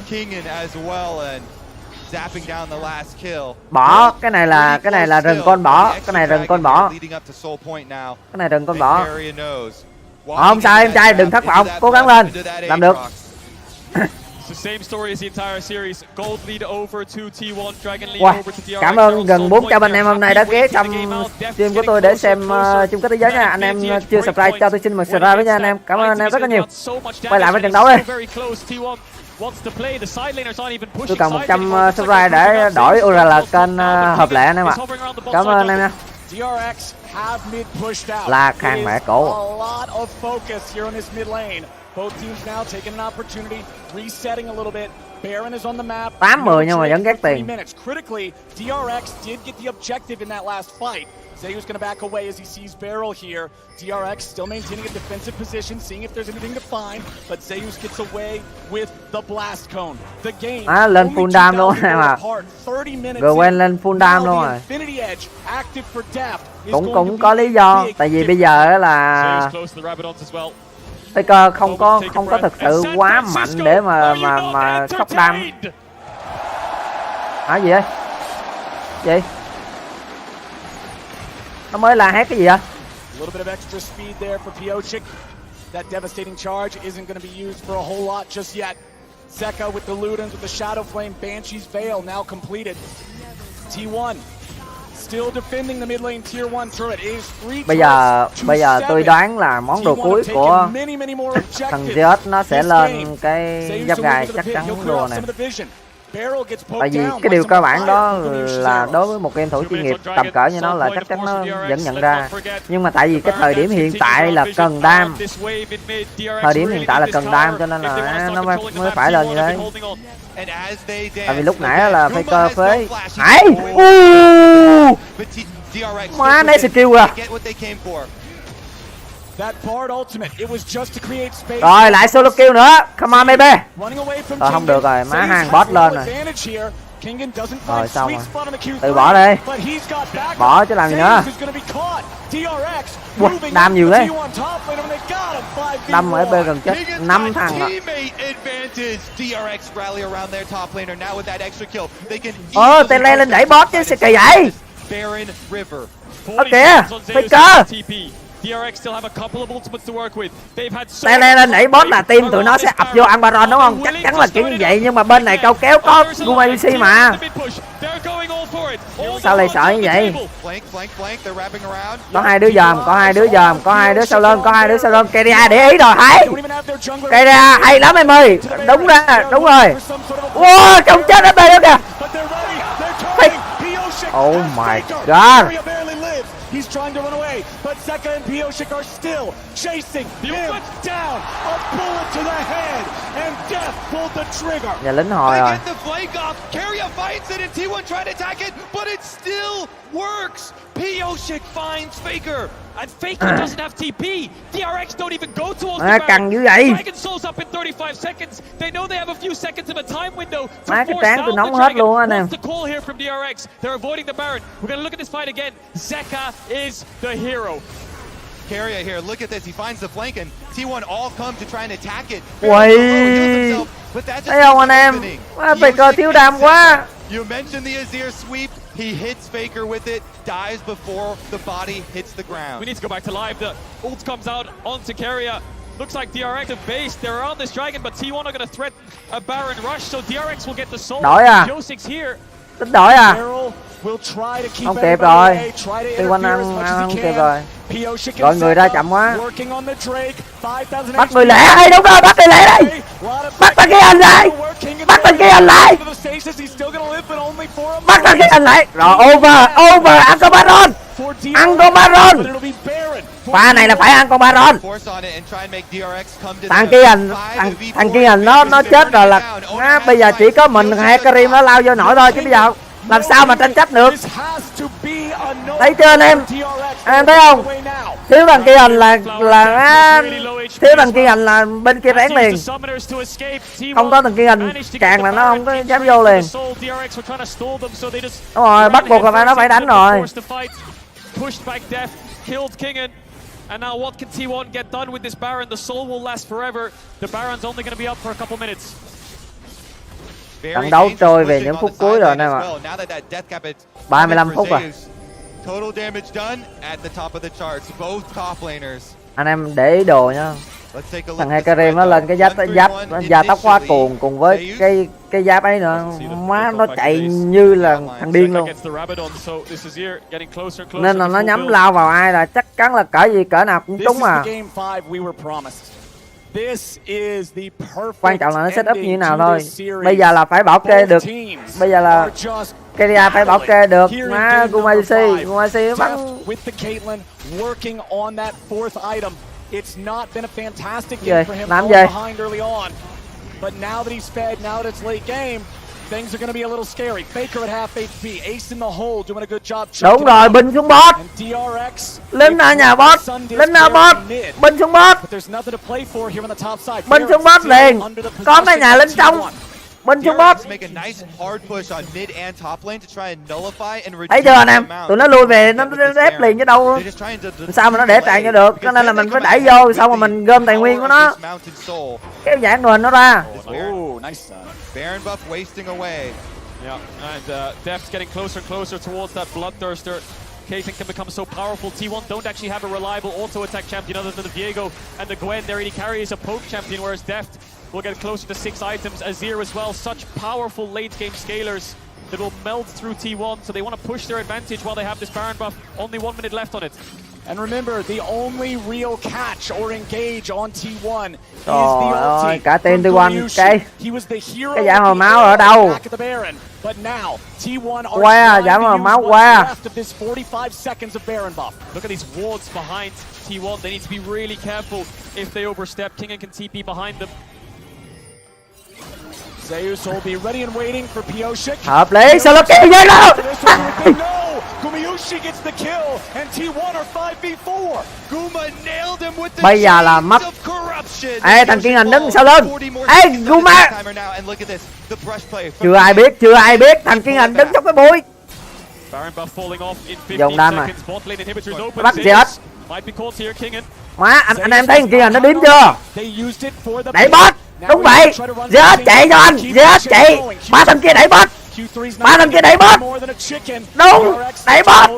Bỏ, cái này là rừng con bỏ, cái này rừng con bỏ. Không sao em trai, đừng thất vọng, cố gắng lên, làm được. Wow, cảm ơn gần 400 anh em hôm nay đã ghé thăm stream của tôi để xem chung kết thế giới nha. Anh em chưa subscribe cho tôi xin một subscribe với nha anh em. Cảm ơn anh em rất là nhiều. Quay lại với trận đấu đi. Tôi cần 100 subscribe để đổi URL kênh hợp lệ anh em ạ. Cảm ơn anh em nha. Là khang mẹ cổ. Both teams now taking an opportunity, resetting a little bit. Baron is on the map. 8-10 nhưng mà vẫn ghét tiền. Critically, DRX did get the objective in that last fight. Zayu's gonna back away as he sees Barrel here. DRX still maintaining a defensive position, seeing if there's anything to find, but Zayus gets away with the blast cone. The game lên full dam luôn mà. Gwen lên full dam luôn rồi. Cũng có lý do, tại vì bây giờ là Faker không có thực sự quá mạnh để mà sốc đam. Hả gì vậy? Gì? Nó mới la hét cái gì vậy? That devastating charge isn't going to be used for a whole lot just yet. Zeka with the Ludens with the Shadow Flame, Banshee's Veil now completed. T1 still defending the mid lane tier 1 turret. Is bây giờ tôi đoán là món đồ cuối của thằng Zeus nó sẽ lên cái giáp gai chắc chắn luôn này. Tại vì cái điều cơ bản đó là đối với một game thủ chuyên nghiệp tầm cỡ như nó là chắc chắn nó vẫn nhận ra. Nhưng mà tại vì cái thời điểm hiện tại là cần đam, thời điểm hiện tại là cần đam cho nên là nó mới phải lên như thế. Tại vì lúc nãy là Faker phế Hải má nấy skill à. Rồi lại solo kill nữa, come on baby. Rồi không được rồi, má hàng boss lên rồi. Rồi xong rồi, từ bỏ đi, bỏ chứ làm gì nữa. Wow, đam nhiều đấy, đâm ở bên gần chết 5 thằng rồi. Tele lên đẩy boss chứ, sao kỳ vậy. Ơ kìa, Faker. Tele lên đẩy boss là team tụi nó sẽ ập vô ăn Baron đúng không? Chắc chắn là kiểu như vậy, nhưng mà bên này câu kéo có Gioblue mà. Sao lại sợ như vậy? Có hai đứa dòm, có hai đứa dòm, có hai đứa sau lưng, có hai đứa sau lưng. Keria để ý rồi, thấy Keria hay lắm em ơi. Đúng ra, đúng rồi. Wow, trông chết ở bên đó kìa. Oh my god. He's trying to run away, but Zeka and Pioshik are still chasing him down. A bullet to the head, and Death pulled the trigger. Nhà lính hồi rồi. Get the flank off. Keria fights it, and T1 tried to attack it, but it still works. Pioshik finds Faker. And Faker doesn't have TP. DRX don't even go towards the Baron. Căng dữ vậy. Dragon Soul's up in 35 seconds. They know they have a few seconds of a time window to cái force trán down tôi the nóng hết Dragon. luôn anh em. What's the call here from DRX? They're avoiding the Baron. We're gonna look at this fight again. Zeka is the hero. Keria here, look at this. He finds the flank, and T1 all come to try and attack it. Ui. Thấy không anh em? Faker thiếu đam quá. You mentioned the Azir sweep. He hits Faker with it, dies before the body hits the ground. We need to go back to live. The ult comes out onto Keria. Looks like DRX have base. They're around this dragon, but T1 are going to threaten a Baron rush, so DRX will get the soul. Đổi à? Josik's here. Tính đổi à? Không kịp rồi. T1 ăn không kịp rồi. Gọi người ra chậm quá. Bắt người lẻ, hay đúng rồi, bắt người lẻ đây. Bắt thằng kia anh lại. Bắt thằng kia anh lại. Bắt thằng kia anh lại. Rồi over, ăn con Baron. Ăn con Baron. Pha này là phải ăn con Baron. Thằng kia nó chết rồi là bây giờ chỉ có mình hay Karim nó lao vô nổi thôi chứ bây giờ làm sao mà tranh chấp được. Thấy chưa anh em? Anh thấy không? Thiếu thằng kia hành là thiếu thằng kia hành là bên kia rén liền. Không có thằng kia hành càng là nó không có dám vô liền. Đúng rồi, bắt buộc là nó phải đánh rồi. And now what can T1 get done with this Baron? The soul will last forever. The Baron's only going to be up for a couple minutes. Trận đấu trôi về những phút cuối rồi anh em ạ. 35 phút rồi. Anh em để ý đồ nha. Thằng Hecarim nó lên cái giáp da tóc quá cuồng cùng với cái giáp ấy nữa, má nó chạy như là thằng điên luôn. Nên là nó nhắm lao vào ai là chắc chắn là cỡ gì cỡ nào cũng trúng à. Quan trọng là nó set up như thế nào thôi. Bây giờ là phải bảo kê được. Bây giờ là Keria phải bảo kê được. Má Gioblue nó bắn. It's not been a fantastic game for him behind early on. But now that he's fed, now that it's late game, things are going to be a little scary. Faker at half HP, Ace in the hole, doing a good job. Đúng rồi, binh xuống boss. Lính ở nhà boss, lính ở boss, binh xuống boss. Binh xuống boss liền. Có mấy nhà lính trong. Binh xuống boss. Thấy chưa anh em? Tụi nó lui về, nó ép liền chứ đâu. Sao mà nó để tràn cho được? Cho nên là mình phải đẩy vô, xong rồi mình gom tài nguyên của nó. Kéo giãn đồ nó ra. Baron buff wasting away. Yeah, and Deft's getting closer and closer towards that Bloodthirster. Caitlyn can become so powerful. T1 don't actually have a reliable auto-attack champion other than the Viego and the Gwen. Their AD carry is a poke champion, whereas Deft will get closer to 6 items. Azir as well, such powerful late-game scalers that will melt through T1, so they want to push their advantage while they have this Baron buff. Only 1 minute left on it. And remember, the only real catch or engage on T1 is the Trời ơi, ulti cả team from T1 Gioblue. cái He was the hero cái giảm of hồi the máu ở era đâu? back at the Baron. But now, T1 are Qua, trying giảm to hồi use máu what's qua. left of this 45 seconds of Baron buff. Look at these wards behind T1. They need to be really careful if they overstep. King and can TP behind them. Zeus will be ready and waiting for Pioshik. Hợp lý, sao nó kêu vậy đâu? No! Gumayushi gets the kill, and T1 are 5v4. Guma nailed him with the Bây giờ là chains mất. of corruption. Ê, thằng Kiên Hành đứng sau lưng. Ê, Guma. And look at this, the brush play. Chưa ai biết thằng Kiên Hành đứng trong cái bụi. Baron buff falling off in 15 Dùng đam rồi. seconds. Bot lane inhibitors open. Bắt Zeus GS. might be caught here. King and Má, anh em thấy thằng Kiên Hành nó điếm chưa? They used it for the Đẩy bot. Đúng vậy. GS chạy cho anh. GS chạy. Ba thằng kia đẩy bot. Ba thằng kia đẩy bot. Đúng, đẩy bot.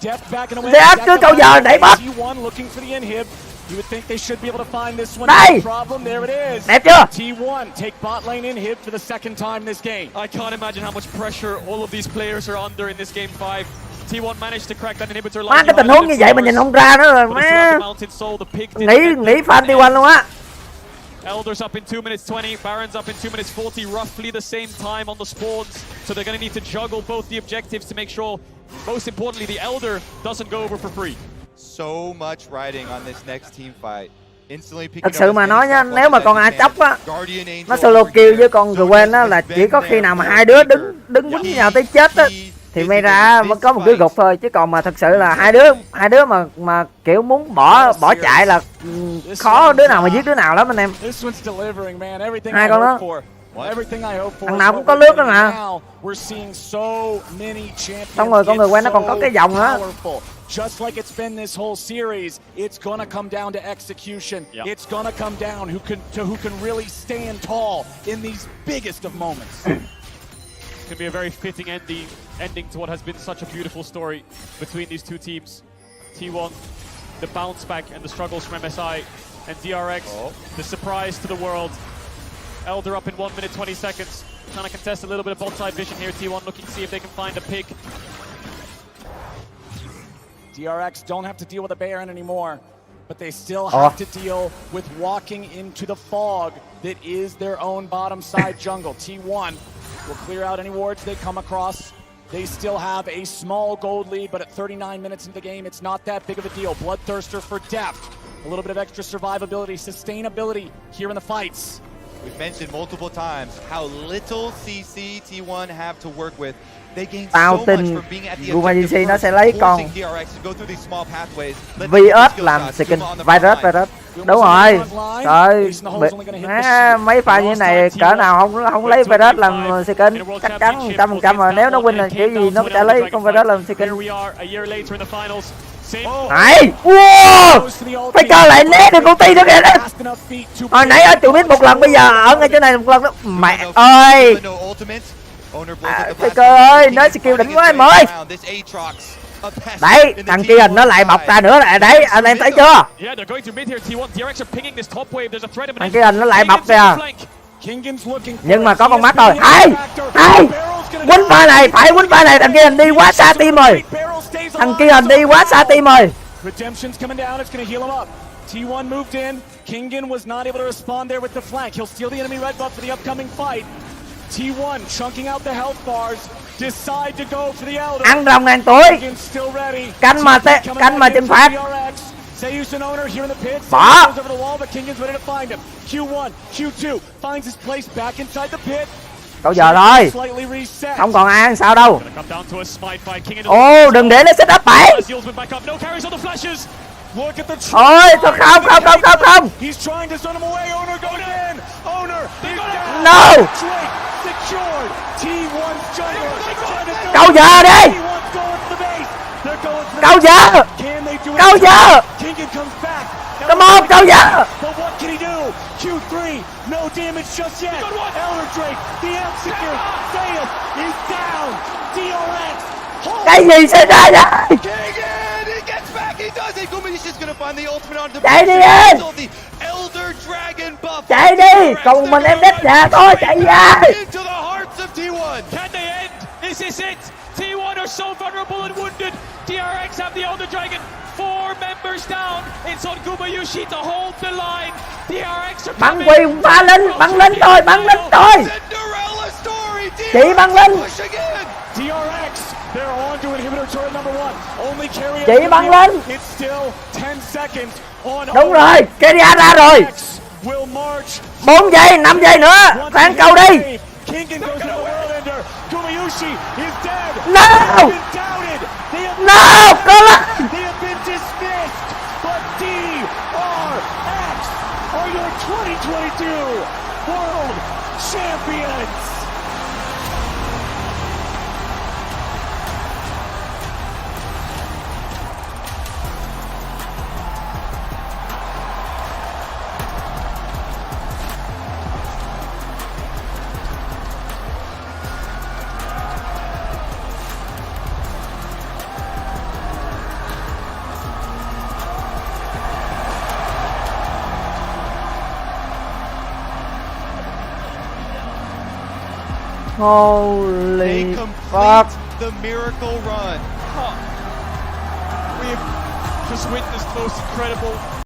GS cứ câu giờ đẩy bot. You would think they should be able to find this one. Đây. No problem. There it is. Đẹp chưa? T1 take bot lane inhib for the second time this game. I can't imagine how much pressure all of these players are under in this game 5. T1 managed to crack that inhibitor line. Má, cái tình huống như vậy mà nhìn không ra nữa rồi má. Nghĩ fan T1 luôn á. Elder's up in 2 minutes 20, Baron's up in 2 minutes 40, roughly the same time on the spawns. So they're going to need to juggle both the objectives to make sure, most importantly, the Elder doesn't go over for free. So much riding on this next team fight. Thật sự mà nói nha, nếu mà còn ai chóc á, nó solo kill với con Gwen á là chỉ có khi nào mà hai đứa đứng quýnh nhau tới chết á thì may ra vẫn có một đứa gục thôi, chứ còn mà thật sự là hai đứa mà kiểu muốn bỏ chạy là khó đứa nào mà giết đứa nào lắm anh em. Hai con đó. Thằng nào cũng có nước đó mà. Xong rồi con người quen nó còn có cái vòng nữa. Just like it's been this whole series, it's gonna come down to execution. It's gonna come down who can really stand tall in these biggest of moments. Could be a very fitting ending to what has been such a beautiful story between these two teams. T1, the bounce back and the struggles from MSI, and DRX, the surprise to the world. Elder up in 1 minute 20 seconds, trying to contest a little bit of bot side vision here. T1 looking to see if they can find a pick. DRX don't have to deal with a Baron anymore, but they still have to deal with walking into the fog that is their own bottom side jungle. T1 will clear out any wards they come across. They still have a small gold lead, but at 39 minutes into the game, it's not that big of a deal. Bloodthirster for depth, a little bit of extra survivability, sustainability here in the fights. We've mentioned multiple times how little CC T1 have to work with. Tao tin Gumayushi nó sẽ lấy con VS làm skin virus. Đúng rồi. Trời, mấy pha như này cỡ nào không lấy virus làm skin chắc chắn 100% rồi. Nếu nó win là kiểu gì nó sẽ lấy con virus làm skin. Này, wow, phải cho lại né được ulti nữa kìa. Hồi nãy ở tụi biết một lần, bây giờ ở ngay chỗ này một lần đó. Mẹ ơi. Cơ ơi, nói skill đỉnh quá em ơi. Đấy, thằng kia nó lại bọc ra nữa rồi. Đấy, anh em thấy chưa? Thằng kia nó lại bọc kìa. Nhưng mà có con mắt rồi. Hay, quýnh pha này, phải quýnh pha này. Thằng kia đi quá xa team rồi. Thằng kia đi quá xa team rồi. T1 moved in. Kingen was not able to respond there with the flank. He'll steal the enemy red buff for the upcoming fight. T1 chunking out the health bars. Decide to go for the Elder. Ăn rồng ngàn tuổi. Canh mà chinh phạt. Bỏ. Q1, Q2 finds his place back inside the pit. Câu giờ rồi. Không còn ai ăn sao đâu. Ô, đừng để nó set up bẫy. Ôi, thôi không. No. Câu giờ đi. Câu giờ. Come on, câu giờ. Q3, no damage just yet. Elder Drake, the execute. Zeus is down. DRX. Cái gì xảy ra vậy? Chạy đi em. Chạy đi, còn một mình em đét nhà thôi, chạy ra. Can they end? Is this it? T1 are so vulnerable and wounded. DRX have the Elder Dragon. 4 members hammers down. It's on Gumayushi to hold the line. DRX are Bắn coming. quyền pha lên, bắn lên rồi, bắn lên rồi. Cinderella story. Chị bắn lên. Push again. DRX, they're on to inhibitor turret number 1. Only carry. Chị bắn lên. It's still 10 seconds on. Đúng rồi, Keria ra rồi. Will march. 4 giây, 5 giây nữa. Phán cầu đi. Kingen goes to the whirlwinder. Gumayushi is dead. No! They've been doubted. They have No, có là They have been dismissed, but DRX are your 2022 World Champions! They holy complete fuck. the miracle run. We have just witnessed the most incredible